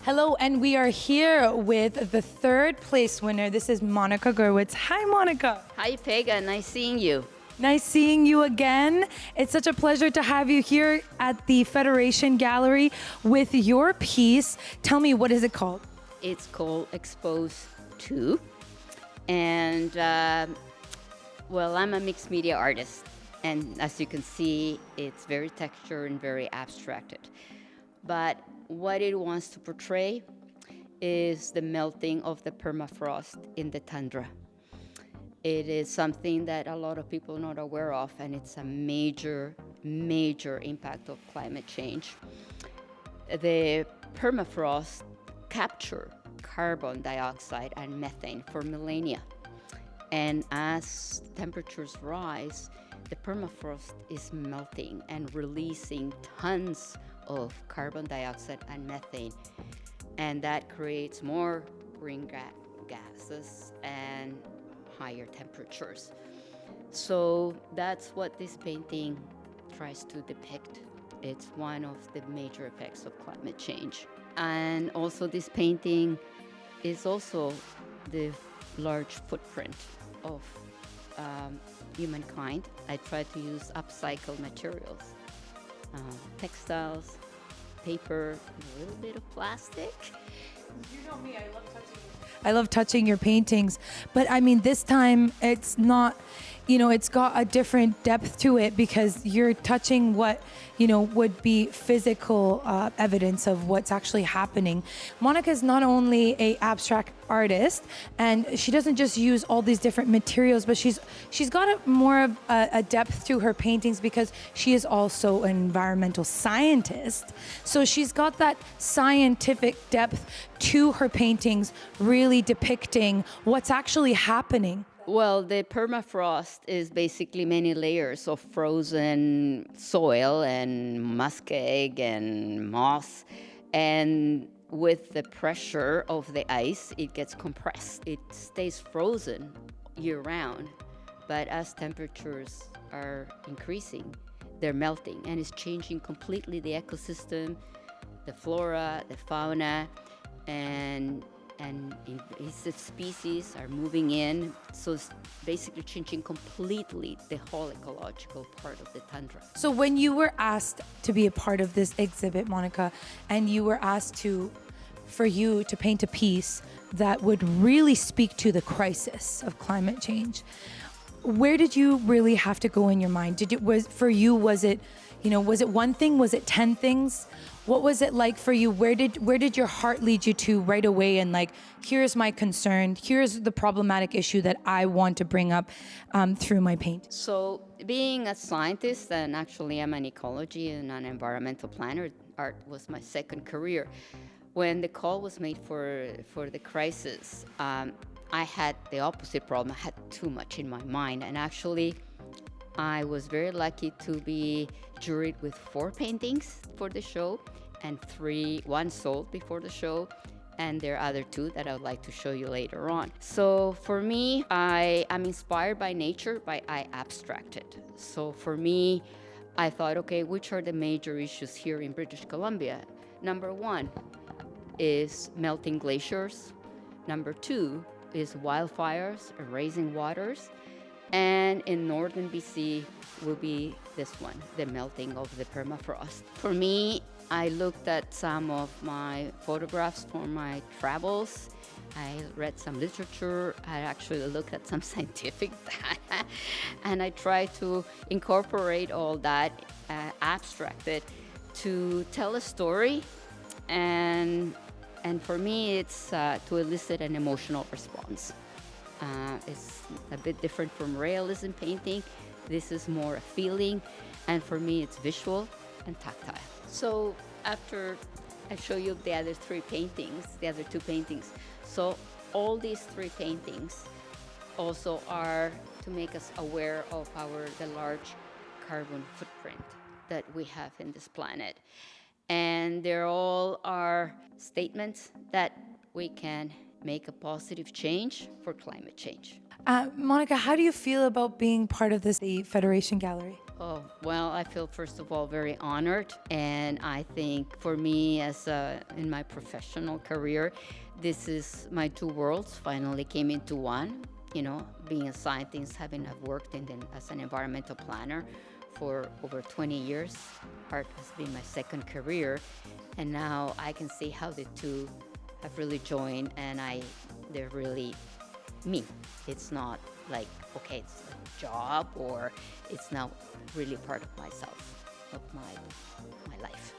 Hello, and we are here with the third place winner. This is Monica Gerwitz. Hi, Monica. Hi, Pega. Nice seeing you. Nice seeing you again. It's such a pleasure to have you here at the Federation Gallery with your piece. Tell me, what is it called? It's called Expose 2. And, well, I'm a mixed media artist. And as you can see, it's very textured and very abstracted. But what it wants to portray is the melting of the permafrost in the tundra. It is something that a lot of people are not aware of, and it's a major, major impact of climate change. The permafrost capture carbon dioxide and methane for millennia. And as temperatures rise, the permafrost is melting and releasing tons of carbon dioxide and methane. And that creates more green gases and higher temperatures. So that's what this painting tries to depict. It's one of the major effects of climate change. And also this painting is also the large footprint of humankind. I try to use upcycled materials, textiles, paper, a little bit of plastic. You know me, I love touching your paintings, but I mean, this time it's not, it's got a different depth to it because you're touching what, would be physical evidence of what's actually happening. Monica is not only a abstract artist, and she doesn't just use all these different materials, but she's got more of a depth to her paintings because she is also an environmental scientist. So she's got that scientific depth to her paintings, really depicting what's actually happening. Well, the permafrost is basically many layers of frozen soil and muskeg and moss. And with the pressure of the ice, it gets compressed. It stays frozen year-round. But as temperatures are increasing, they're melting, and it's changing completely the ecosystem, the flora, the fauna, and invasive species are moving in. So it's basically changing completely the whole ecological part of the tundra. So when you were asked to be a part of this exhibit, Monica, and you were asked for you to paint a piece that would really speak to the crisis of climate change, where did you really have to go in your mind? Was it one thing? Was it 10 things? What was it like for you? Where did your heart lead you to right away? And here's my concern. Here's the problematic issue that I want to bring up through my paint. So being a scientist, and actually I'm an ecology and an environmental planner, art was my second career. When the call was made for the crisis, I had the opposite problem. I had too much in my mind, and actually I was very lucky to be juried with 4 paintings for the show, and 1 sold before the show, and there are other 2 that I would like to show you later on. So for me, I am inspired by nature, but I abstract it. So for me, I thought, okay, which are the major issues here in British Columbia? Number 1 is melting glaciers. Number 2 is wildfires, erasing waters. And in northern BC will be this one, the melting of the permafrost. For me, I looked at some of my photographs for my travels. I read some literature. I actually looked at some scientific data. And I tried to incorporate all that, abstract it, to tell a story. And for me, it's to elicit an emotional response. It's a bit different from realism painting. This is more a feeling, and for me it's visual and tactile. So after I show you the other 2 paintings, so all these 3 paintings also are to make us aware of the large carbon footprint that we have in this planet. And they all are statements that we can make a positive change for climate change. Monica, how do you feel about being part of the Federation Gallery? Oh, well, I feel first of all very honored, and I think for me in my professional career, this is my two worlds finally came into one. You know, being a scientist, having I've worked as an environmental planner for over 20 years. Art has been my second career, and now I can see how the two have really joined, and they're really me. It's not like, okay, it's a job, or it's now really part of myself, of my life.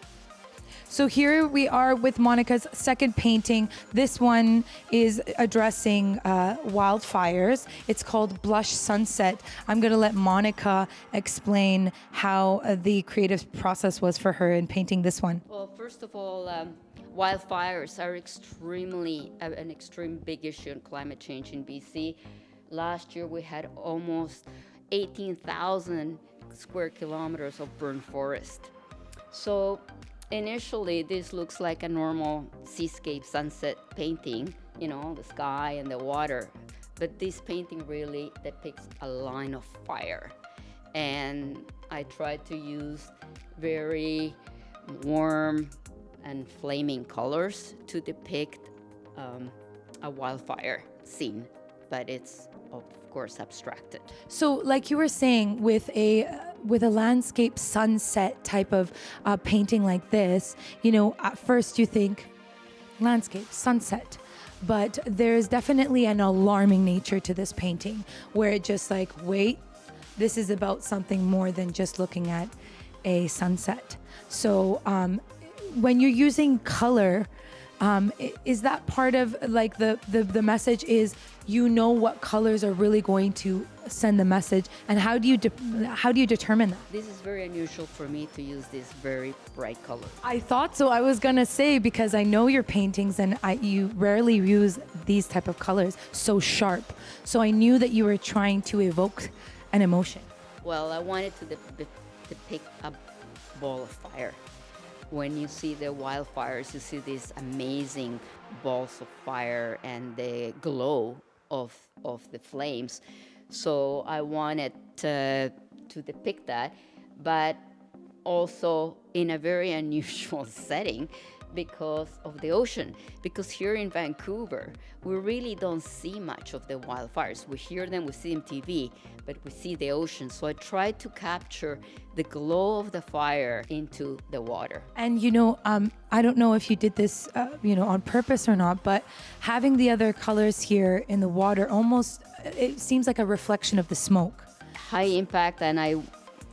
So here we are with Monica's second painting. This one is addressing wildfires. It's called Blush Sunset. I'm going to let Monica explain how the creative process was for her in painting this one. Well, first of all, wildfires are an extreme big issue in climate change in BC. Last year we had almost 18,000 square kilometers of burned forest. So initially this looks like a normal seascape sunset painting, you know, the sky and the water. But this painting really depicts a line of fire. And I tried to use very warm and flaming colors to depict a wildfire scene, but it's of course abstracted. So, like you were saying, with a landscape sunset type of painting like this, you know, at first you think landscape sunset, but there's definitely an alarming nature to this painting, where it just like, wait, this is about something more than just looking at a sunset. So, when you're using color, is that part of like the message is, you know, what colors are really going to send the message, and how do you determine that? This is very unusual for me to use this very bright color. I thought so. I was gonna say, because I know your paintings and you rarely use these type of colors so sharp. So I knew that you were trying to evoke an emotion. Well, I wanted to depict a ball of fire. When you see the wildfires, you see these amazing balls of fire and the glow of the flames. So I wanted to depict that, but also in a very unusual setting because of the ocean. Because here in Vancouver, we really don't see much of the wildfires. We hear them, we see them TV, but we see the ocean. So I tried to capture the glow of the fire into the water. And you know, I don't know if you did this, you know, on purpose or not, but having the other colors here in the water, almost, it seems like a reflection of the smoke. High impact, and I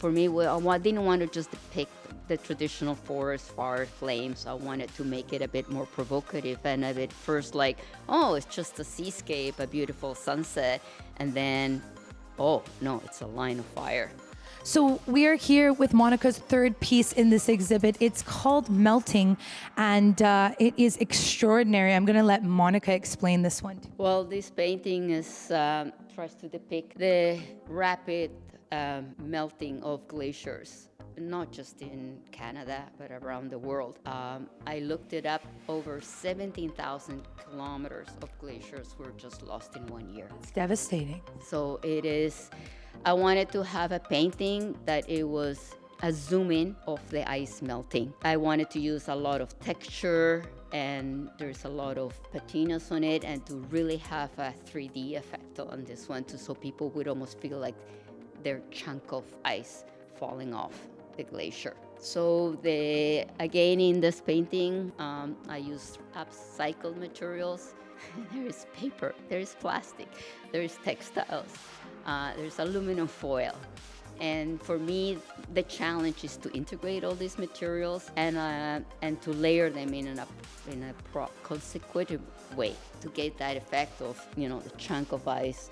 didn't want to just depict the traditional forest fire flames. I wanted to make it a bit more provocative, and a bit first like, oh, it's just a seascape, a beautiful sunset, and then, oh no, it's a line of fire. So we are here with Monica's third piece in this exhibit. It's called Melting, and it is extraordinary. I'm going to let Monica explain this one. Well, this painting tries to depict the rapid melting of glaciers, not just in Canada, but around the world. I looked it up, over 17,000 kilometers of glaciers were just lost in 1 year. It's devastating. So it is, I wanted to have a painting that it was a zoom in of the ice melting. I wanted to use a lot of texture, and there's a lot of patinas on it, and to really have a 3D effect on this one too, so people would almost feel like they're chunk of ice falling off the glacier. So again in this painting, I used upcycled materials. There is paper, there is plastic, there is textiles, there's aluminum foil. And for me, the challenge is to integrate all these materials and to layer them in a consecutive way to get that effect of, you know, the chunk of ice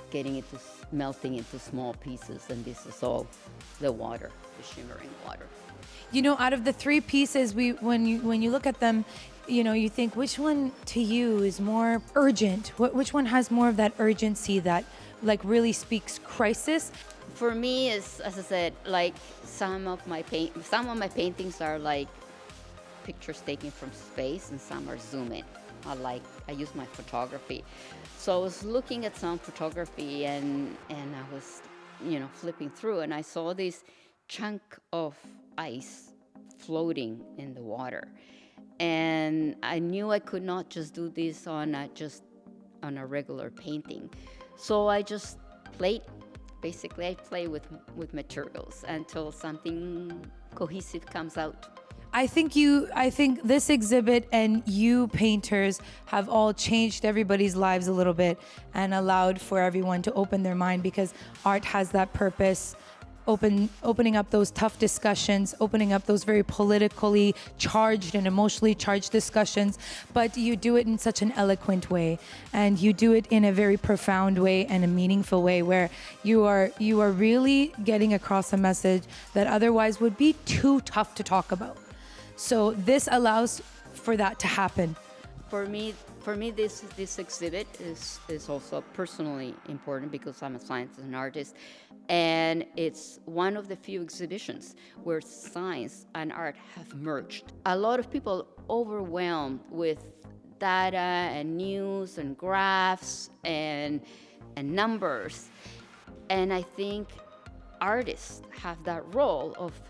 melting into small pieces. And this is all the water, the shimmering water. You know, out of the three pieces, when you look at them, you know, you think, which one to you is more urgent? Which one has more of that urgency that like really speaks crisis? For me, is, as I said, like some of my paintings are like pictures taken from space, and some are zoom in. I use my photography. So I was looking at some photography, and I was, flipping through, and I saw this chunk of ice floating in the water. And I knew I could not just do this on a regular painting. So I just played. Basically, I play with materials until something cohesive comes out. I think this exhibit and you painters have all changed everybody's lives a little bit and allowed for everyone to open their mind, because art has that purpose, opening up those tough discussions, opening up those very politically charged and emotionally charged discussions, but you do it in such an eloquent way, and you do it in a very profound way and a meaningful way, where you are really getting across a message that otherwise would be too tough to talk about. So this allows for that to happen. For me, this exhibit is also personally important because I'm a scientist and artist, and it's one of the few exhibitions where science and art have merged. A lot of people overwhelmed with data and news and graphs and numbers, and I think artists have that role of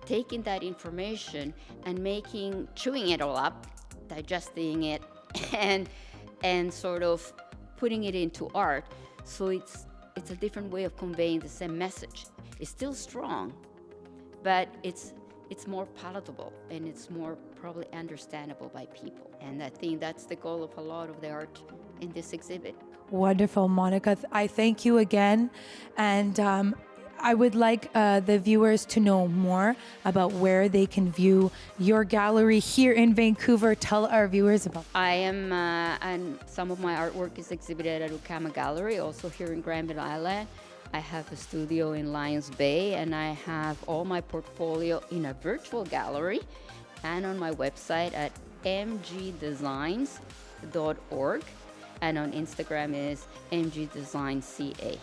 taking that information and chewing it all up, digesting it, and sort of putting it into art. So it's a different way of conveying the same message. It's still strong, but it's more palatable, and it's more probably understandable by people. And I think that's the goal of a lot of the art in this exhibit. Wonderful, Monica. I thank you again, and I would like the viewers to know more about where they can view your gallery here in Vancouver. Tell our viewers about. I am, and some of my artwork is exhibited at Ukama Gallery, also here in Granville Island. I have a studio in Lions Bay, and I have all my portfolio in a virtual gallery and on my website at mgdesigns.org, and on Instagram is mgdesignca.